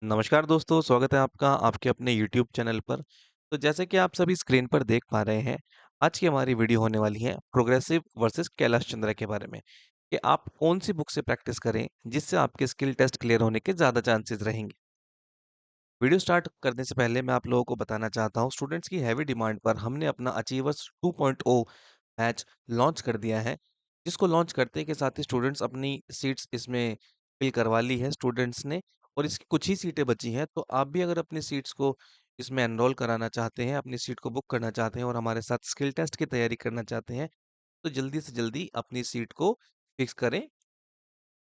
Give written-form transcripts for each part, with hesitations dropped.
नमस्कार दोस्तों, स्वागत है आपका आपके अपने यूट्यूब चैनल पर। तो जैसे कि आप सभी स्क्रीन पर देख पा रहे हैं, आज की हमारी वीडियो होने वाली है प्रोग्रेसिव वर्सेस कैलाश चंद्रा के बारे में, कि आप कौन सी बुक से प्रैक्टिस करें, जिससे आपके स्किल टेस्ट क्लियर होने के ज़्यादा चांसेस रहेंगे। वीडियो स्टार्ट करने से पहले मैं आप लोगों को बताना चाहता हूँ, स्टूडेंट्स की हैवी डिमांड पर हमने अपना अचीवर्स 2.0 बैच लॉन्च कर दिया है, जिसको लॉन्च करते के साथ ही स्टूडेंट्स अपनी सीट्स इसमें फिल करवा ली है स्टूडेंट्स ने, और इसकी कुछ ही सीटें बची हैं। तो आप भी अगर अपनी सीट्स को इसमें एनरोल कराना चाहते हैं, अपनी सीट को बुक करना चाहते हैं और हमारे साथ स्किल टेस्ट की तैयारी करना चाहते हैं, तो जल्दी से जल्दी अपनी सीट को फिक्स करें।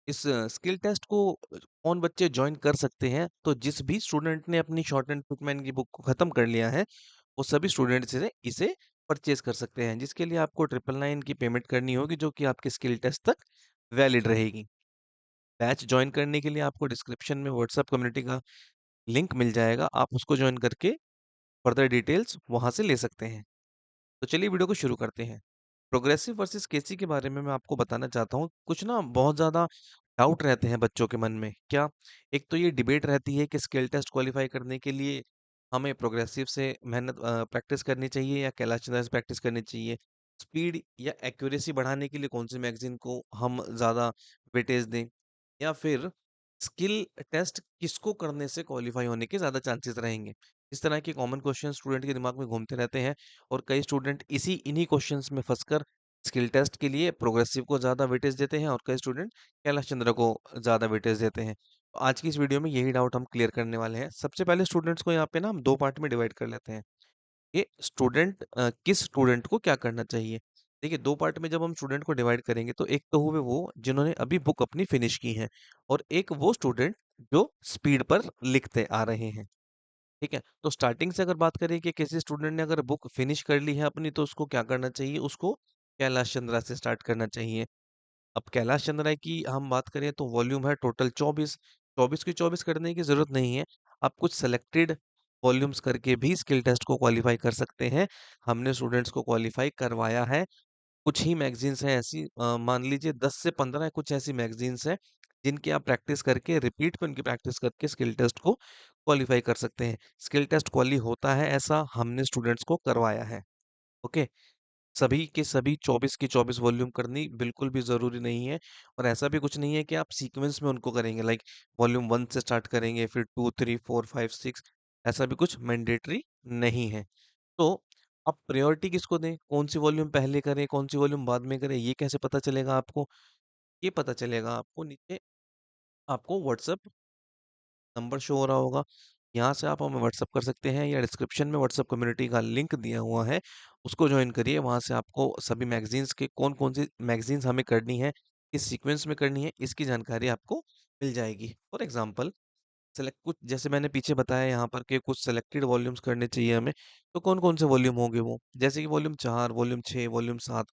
इस स्किल टेस्ट को कौन बच्चे जॉइन कर सकते हैं? तो जिस भी स्टूडेंट ने अपनी शॉर्ट एंड क्विकमैन की बुक को खत्म कर लिया है, वो सभी स्टूडेंट्स इसे इसे परचेज कर सकते हैं, जिसके लिए आपको 999 की पेमेंट करनी होगी, जो कि आपके स्किल टेस्ट तक वैलिड रहेगी। बैच जॉइन करने के लिए आपको डिस्क्रिप्शन में व्हाट्सएप कम्युनिटी का लिंक मिल जाएगा, आप उसको जॉइन करके फर्दर डिटेल्स वहां से ले सकते हैं। तो चलिए वीडियो को शुरू करते हैं। प्रोग्रेसिव वर्सेस केसी के बारे में मैं आपको बताना चाहता हूँ। कुछ ना बहुत ज़्यादा डाउट रहते हैं बच्चों के मन में। क्या? एक तो ये डिबेट रहती है कि स्किल टेस्ट क्वालिफाई करने के लिए हमें प्रोग्रेसिव से मेहनत प्रैक्टिस करनी चाहिए या कैलाश चंद्रा से प्रैक्टिस करनी चाहिए। स्पीड या एक्यूरेसी बढ़ाने के लिए कौन सी मैगजीन को हम ज़्यादा वेटेज दें, या फिर स्किल टेस्ट किसको करने से क्वालिफाई होने के ज़्यादा चांसेस रहेंगे। इस तरह के कॉमन क्वेश्चन स्टूडेंट के दिमाग में घूमते रहते हैं, और कई स्टूडेंट इन्हीं क्वेश्चंस में फंसकर स्किल टेस्ट के लिए प्रोग्रेसिव को ज़्यादा वेटेज देते हैं, और कई स्टूडेंट कैलाश चंद्र को ज़्यादा वेटेज देते हैं। तो आज की इस वीडियो में यही डाउट हम क्लियर करने वाले हैं। सबसे पहले स्टूडेंट्स को यहाँ पे ना हम दो पार्ट में डिवाइड कर लेते हैं। ये किस स्टूडेंट को क्या करना चाहिए। देखिए, दो पार्ट में जब हम स्टूडेंट को डिवाइड करेंगे, तो एक तो हुए वो जिन्होंने अभी बुक अपनी फिनिश की है, और एक वो स्टूडेंट जो स्पीड पर लिखते आ रहे हैं। ठीक है? तो स्टार्टिंग से अगर बात करें कि किसी स्टूडेंट ने अगर बुक फिनिश कर ली है अपनी, तो उसको क्या करना चाहिए? उसको कैलाश चंद्रा से स्टार्ट करना चाहिए। अब कैलाश चंद्रा की हम बात करें तो वॉल्यूम है टोटल 24। 24 की 24 करने की ज़रूरत नहीं है। आप कुछ सेलेक्टेड वॉल्यूम्स करके भी स्किल टेस्ट को क्वालीफाई कर सकते हैं। हमने स्टूडेंट्स को क्वालीफाई करवाया है। कुछ ही मैगज़ीन्स हैं ऐसी, मान लीजिए 10 से 15 कुछ ऐसी मैगज़ीन्स हैं, जिनकी आप प्रैक्टिस करके रिपीट पे उनकी प्रैक्टिस करके स्किल टेस्ट को क्वालीफाई कर सकते हैं। स्किल टेस्ट क्वाली होता है ऐसा हमने स्टूडेंट्स को करवाया है। ओके? सभी के सभी 24 की 24 वॉल्यूम करनी बिल्कुल भी ज़रूरी नहीं है, और ऐसा भी कुछ नहीं है कि आप सीक्वेंस में उनको करेंगे, लाइक वॉल्यूम 1 से स्टार्ट करेंगे फिर 2, 3, 4, 5, 6, ऐसा भी कुछ मैंडेटरी नहीं है। तो आप प्रायोरिटी किसको दें? कौन-सी वॉल्यूम पहले करें, कौन-सी वॉल्यूम बाद में करें, ये कैसे पता चलेगा आपको? ये पता चलेगा आपको नीचे आपको व्हाट्सएप नंबर शो हो रहा होगा। यहाँ से आप हमें व्हाट्सएप कर सकते हैं, या डिस्क्रिप्शन में व्हाट्सएप कम्युनिटी का लिंक दिया हुआ है, उसको जॉइन करिए। वहाँ से आपको सभी मैगज़ीन्स के कौन-कौन सी मैगज़ीन्स हमें करनी है, किस सीक्वेंस में करनी है, इसकी जानकारी आपको मिल जाएगी। फॉर एग्ज़ाम्पल, सेलेक्ट कुछ जैसे मैंने पीछे बताया यहाँ पर कि कुछ सेलेक्टेड वॉल्यूम्स करने चाहिए हमें, तो कौन-कौन से वॉल्यूम होंगे वो? जैसे कि वॉल्यूम 4, वॉल्यूम 6, वॉल्यूम 7,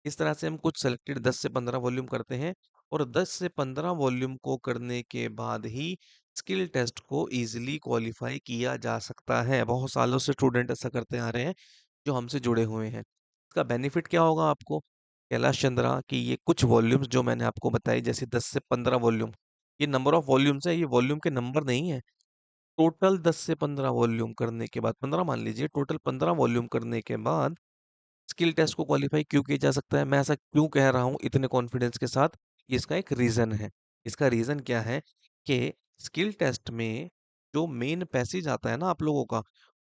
इस तरह से हम कुछ सेलेक्टेड 10 से 15 वॉल्यूम करते हैं, और 10 से 15 वॉल्यूम को करने के बाद ही स्किल टेस्ट को इजीली क्वालिफाई किया जा सकता है। बहुत सालों से स्टूडेंट ऐसा करते आ रहे हैं, जो हमसे जुड़े हुए हैं। इसका बेनिफिट क्या होगा आपको? कैलाश चंद्रा की ये कुछ वॉल्यूम्स जो मैंने आपको बताई, जैसे 10 से 15 वॉल्यूम, ये नंबर ऑफ वॉल्यूम्स है, ये वॉल्यूम के नंबर नहीं है। टोटल 10 से 15 वॉल्यूम करने के बाद, 15 मान लीजिए, टोटल 15 वॉल्यूम करने के बाद स्किल टेस्ट को क्वालीफाई क्यों किया जा सकता है? मैं ऐसा क्यों कह रहा हूँ इतने कॉन्फिडेंस के साथ? इसका एक रीज़न है। इसका रीज़न क्या है कि स्किल टेस्ट में जो मेन पैसेज आता है ना आप लोगों का,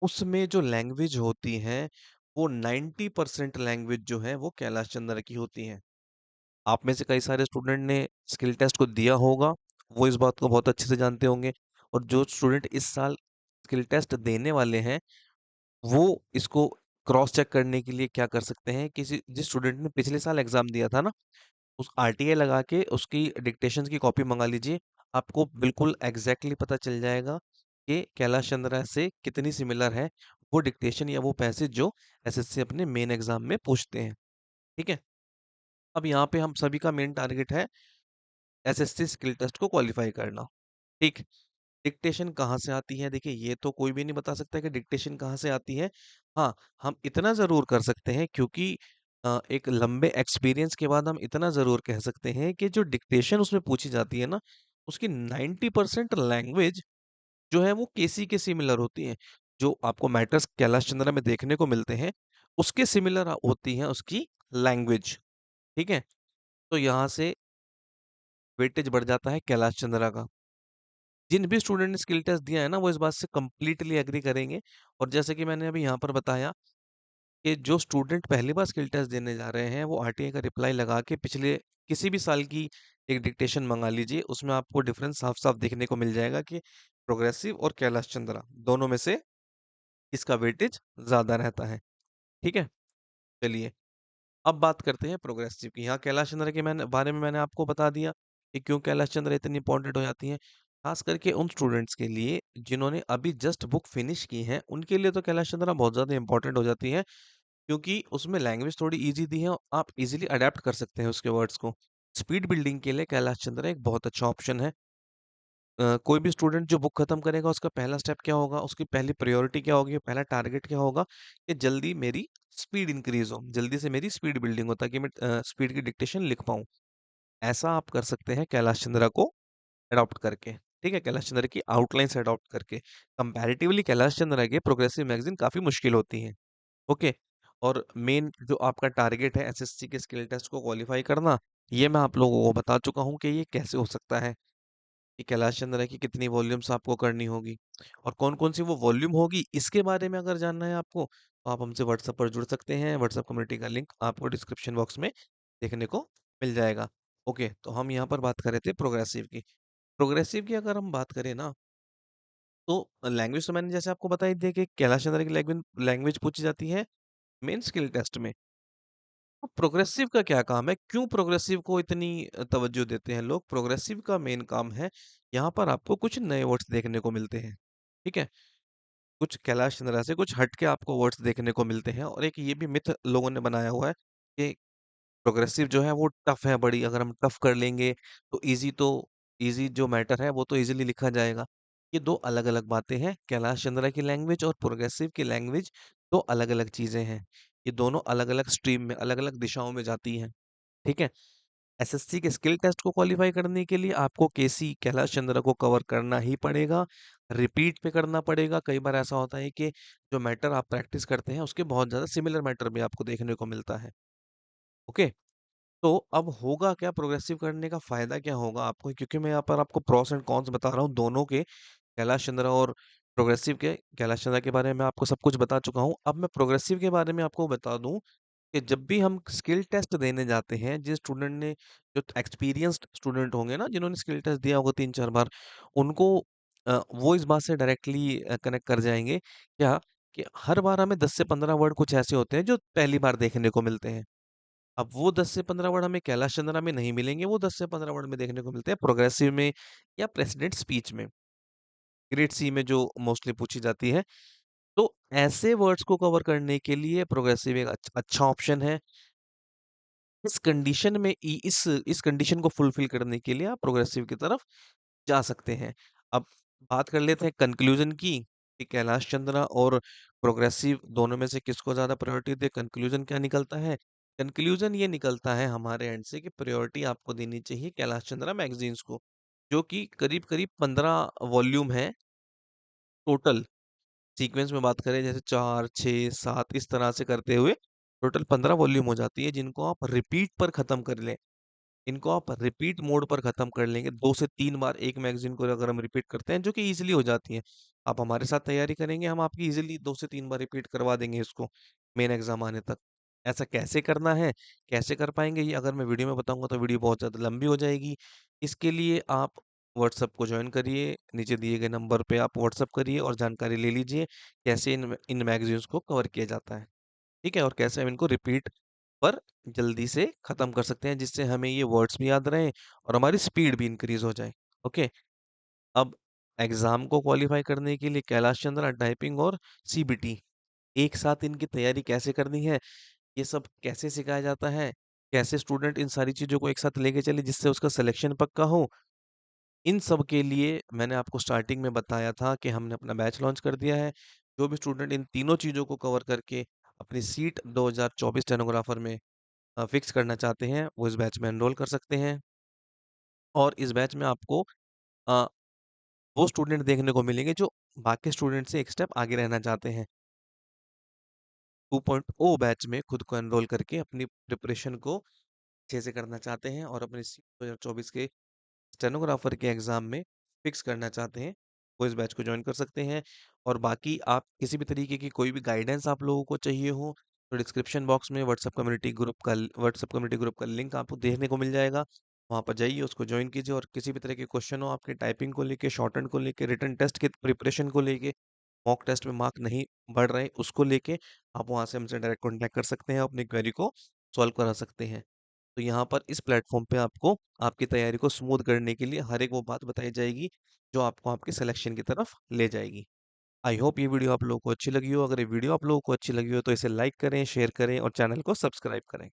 उसमें जो लैंग्वेज होती है, वो 90% लैंग्वेज जो है वो कैलाश चंद्र की होती है। आप में से कई सारे स्टूडेंट ने स्किल टेस्ट को दिया होगा, वो इस बात को बहुत अच्छे से जानते होंगे, और जो स्टूडेंट इस साल स्किल टेस्ट देने वाले हैं, वो इसको क्रॉस चेक करने के लिए क्या कर सकते हैं, किसी जिस स्टूडेंट ने पिछले साल एग्जाम दिया था ना, उस आरटीआई लगा के उसकी डिक्टेशन की कॉपी मंगा लीजिए। आपको बिल्कुल एग्जैक्टली पता चल जाएगा कि कैलाश चंद्रा से कितनी सिमिलर है वो डिक्टेशन या वो पैसेज जो एसएससी अपने मेन एग्जाम में पूछते हैं। ठीक है? अब यहाँ पे हम सभी का मेन टारगेट है एसएससी स्किल टेस्ट को क्वालिफाई करना। ठीक? डिक्टेशन कहाँ से आती है? देखिए, ये तो कोई भी नहीं बता सकता कि डिक्टेशन कहाँ से आती है। हाँ, हम इतना ज़रूर कर सकते हैं, क्योंकि एक लंबे एक्सपीरियंस के बाद हम इतना ज़रूर कह सकते हैं कि जो डिक्टेशन उसमें पूछी जाती है ना, उसकी 90% लैंग्वेज जो है वो केसी के सिमिलर होती हैं। जो आपको मैटर्स कैलाश चंद्रा में देखने को मिलते हैं, उसके सिमिलर होती हैं उसकी लैंग्वेज, ठीक है? तो यहाँ से वेटेज बढ़ जाता है कैलाश चंद्रा का। जिन भी स्टूडेंट ने स्किल टेस्ट दिया है ना, वो इस बात से कंप्लीटली एग्री करेंगे। और जैसे कि मैंने अभी यहाँ पर बताया कि जो स्टूडेंट पहली बार स्किल टेस्ट देने जा रहे हैं, वो आरटीआई का रिप्लाई लगा के पिछले किसी भी साल की एक डिक्टेशन मंगा लीजिए। उसमें आपको डिफरेंस साफ-साफ देखने को मिल जाएगा कि प्रोग्रेसिव और कैलाश चंद्रा दोनों में से किसका वेटेज ज़्यादा रहता है। ठीक है? चलिए, अब बात करते हैं प्रोग्रेसिव की। यहाँ कैलाश चंद्र के बारे में मैंने आपको बता दिया कि क्यों कैलाश चंद्र इतनी इंपॉर्टेंट हो जाती हैं। खास करके उन स्टूडेंट्स के लिए जिन्होंने अभी जस्ट बुक फिनिश की है, उनके लिए तो कैलाश चंद्र बहुत ज़्यादा इंपॉर्टेंट हो जाती है, क्योंकि उसमें लैंग्वेज थोड़ी ईज़ी दी है और आप ईज़िली अडैप्ट कर सकते हैं उसके वर्ड्स को। स्पीड बिल्डिंग के लिए कैलाश चंद्र एक बहुत अच्छा ऑप्शन है। कोई भी स्टूडेंट जो बुक खत्म करेगा, उसका पहला स्टेप क्या होगा, उसकी पहली प्रायोरिटी क्या होगी, पहला टारगेट क्या होगा कि जल्दी मेरी स्पीड इंक्रीज हो, जल्दी से मेरी स्पीड बिल्डिंग हो, ताकि मैं स्पीड की डिक्टेशन लिख पाऊँ। ऐसा आप कर सकते हैं कैलाश चंद्रा को अडॉप्ट करके, ठीक है? कैलाश चंद्र की आउटलाइन से अडॉप्ट करके। कंपैरेटिवली कैलाश चंद्रा के प्रोग्रेसिव मैगज़ीन काफ़ी मुश्किल होती हैं, ओके? और मेन जो आपका टारगेट है एसएससी के स्किल टेस्ट को क्वालीफाई करना, ये मैं आप लोगों को बता चुका हूँ कि ये कैसे हो सकता है। कि कैलाश चंद्र की कितनी वॉल्यूम्स आपको करनी होगी और कौन-कौन सी वो वॉल्यूम होगी, इसके बारे में अगर जानना है आपको, तो आप हमसे व्हाट्सएप पर जुड़ सकते हैं। व्हाट्सएप कम्युनिटी का लिंक आपको डिस्क्रिप्शन बॉक्स में देखने को मिल जाएगा। ओके, तो हम यहाँ पर बात कर रहे थे प्रोग्रेसिव की। प्रोग्रेसिव की अगर हम बात करें ना, तो लैंग्वेज तो मैंने जैसे आपको बता ही दिया कि कैलाश चंद्र की लैंग्वेज लैंग्वेज पूछी जाती है मेन स्किल टेस्ट में। तो प्रोग्रेसिव का क्या काम है? क्यों प्रोग्रेसिव को इतनी तवज्जो देते हैं लोग? प्रोग्रेसिव का मेन काम है, यहाँ पर आपको कुछ नए वर्ड्स देखने को मिलते हैं, ठीक है? कुछ कैलाश चंद्रा से कुछ हट के आपको वर्ड्स देखने को मिलते हैं और एक ये भी मिथ लोगों ने बनाया हुआ है कि प्रोग्रेसिव जो है वो टफ है बड़ी, अगर हम टफ कर लेंगे तो ईज़ी जो मैटर है वो तो ईज़िली लिखा जाएगा। ये 2 अलग-अलग बातें हैं। कैलाश चंद्रा की लैंग्वेज और प्रोग्रेसिव की लैंग्वेज 2 अलग-अलग चीज़ें हैं। ये दोनों अलग-अलग स्ट्रीम में, अलग-अलग दिशाओं में जाती हैं, ठीक है? एसएससी के स्किल टेस्ट को क्वालीफाई करने के लिए आपको केसी कैलाश चंद्र को कवर करना ही पड़ेगा, रिपीट पे करना पड़ेगा। कई बार ऐसा होता है कि जो मैटर आप प्रैक्टिस करते हैं उसके बहुत ज़्यादा सिमिलर मैटर भी आपको देखने को मिलता है। ओके? तो अब होगा क्या, प्रोग्रेसिव करने का फ़ायदा क्या होगा आपको? क्योंकि मैं यहाँ पर आपको प्रोस एंड कॉन्स बता रहा हूँ दोनों के, कैलाश चंद्र और प्रोग्रेसिव के। कैलाश चंद्र के बारे में मैं आपको सब कुछ बता चुका हूँ। अब मैं प्रोग्रेसिव के बारे में आपको बता दूँ कि जब भी हम स्किल टेस्ट देने जाते हैं, जिस स्टूडेंट ने जो एक्सपीरियंस्ड स्टूडेंट होंगे ना, जिन्होंने स्किल टेस्ट दिया होगा 3-4 बार, उनको वो इस बात से डायरेक्टली कनेक्ट कर जाएँगे क्या, कि हर बार हमें 10 से 15 वर्ड कुछ ऐसे होते हैं जो पहली बार देखने को मिलते हैं। अब वो 10 से 15 वर्ड हमें कैलाश चंद्रा में नहीं मिलेंगे, वो 10 से 15 वर्ड में देखने को मिलते हैं प्रोग्रेसिव में या प्रेसिडेंट स्पीच में, ग्रेड सी में जो मोस्टली पूछी जाती है। तो ऐसे वर्ड्स को कवर करने के लिए प्रोग्रेसिव एक अच्छा ऑप्शन है। इस कंडीशन में इस कंडीशन को फुलफिल करने के लिए आप प्रोग्रेसिव की तरफ जा सकते हैं। अब बात कर लेते हैं कंक्लूजन की, कि कैलाश चंद्रा और प्रोग्रेसिव दोनों में से किसको ज़्यादा प्रायोरिटी दें। कंक्लूजन क्या निकलता है? कंक्लूजन ये निकलता है हमारे एंड से कि प्रायोरिटी आपको देनी चाहिए कैलाश चंद्रा मैगज़ीन्स को, जो कि करीब-करीब 15 वॉल्यूम है टोटल। सीक्वेंस में बात करें जैसे 4, 6, 7 इस तरह से करते हुए टोटल 15 वॉल्यूम हो जाती है, जिनको आप रिपीट पर ख़त्म कर लें। इनको आप रिपीट मोड पर ख़त्म कर लेंगे, 2 से 3 बार एक मैगज़ीन को अगर हम रिपीट करते हैं, जो कि ईज़िली हो जाती है। आप हमारे साथ तैयारी करेंगे, हम आपकी ईज़िली 2 से 3 बार रिपीट करवा देंगे इसको, मेन एग्ज़ाम आने तक। ऐसा कैसे करना है, कैसे कर पाएँगे, ये अगर मैं वीडियो में बताऊँगा तो वीडियो बहुत ज़्यादा लंबी हो जाएगी। इसके लिए आप व्हाट्सएप को जॉइन करिए, नीचे दिए गए नंबर पे आप व्हाट्सएप करिए और जानकारी ले लीजिए, कैसे इन मैगज़ीन्स को कवर किया जाता है। ठीक है? और कैसे हम इनको रिपीट पर जल्दी से ख़त्म कर सकते हैं, जिससे हमें ये वर्ड्स भी याद रहें और हमारी स्पीड भी इंक्रीज़ हो जाए। ओके? अब एग्ज़ाम को क्वालीफ़ाई करने के लिए कैलाश चंद्रा, टाइपिंग और सीबीटी एक साथ इनकी तैयारी कैसे करनी है, ये सब कैसे सिखाया जाता है, कैसे स्टूडेंट इन सारी चीज़ों को एक साथ लेके चले जिससे उसका सिलेक्शन पक्का हो, इन सब के लिए मैंने आपको स्टार्टिंग में बताया था कि हमने अपना बैच लॉन्च कर दिया है। जो भी स्टूडेंट इन तीनों चीज़ों को कवर करके अपनी सीट 2024 स्टेनोग्राफर में फिक्स करना चाहते हैं, वो इस बैच में एनरोल कर सकते हैं। और इस बैच में आपको अ, वो स्टूडेंट देखने को मिलेंगे जो बाकी स्टूडेंट से एक स्टेप आगे रहना चाहते हैं। 2.0 बैच में खुद को एनरोल करके अपनी प्रिपरेशन को अच्छे से करना चाहते हैं और अपने 2024 के स्टेनोग्राफर के एग्ज़ाम में फिक्स करना चाहते हैं, वो इस बैच को जॉइन कर सकते हैं। और बाकी आप किसी भी तरीके की कोई भी गाइडेंस आप लोगों को चाहिए हो, तो डिस्क्रिप्शन बॉक्स में व्हाट्सएप कम्युनिटी ग्रुप का लिंक आपको देखने को मिल जाएगा। वहाँ पर जाइए, उसको जॉइन कीजिए और किसी भी तरह के क्वेश्चन हो आपके टाइपिंग को लेके, शॉर्ट हैंड को लेके, रिटन टेस्ट की प्रिपरेशन को लेके, मॉक टेस्ट में मार्क नहीं बढ़ रहे, उसको लेके आप वहाँ से हमसे डायरेक्ट कॉन्टैक्ट कर सकते हैं, अपनी क्वेरी को सॉल्व करा सकते हैं। तो यहाँ पर इस प्लेटफ़ॉर्म पे आपको आपकी तैयारी को स्मूथ करने के लिए हर एक वो बात बताई जाएगी, जो आपको आपके सिलेक्शन की तरफ ले जाएगी। आई होप ये वीडियो आप लोगों को अच्छी लगी हो। अगर ये वीडियो आप लोगों को अच्छी लगी हो तो इसे लाइक करें, शेयर करें और चैनल को सब्सक्राइब करें।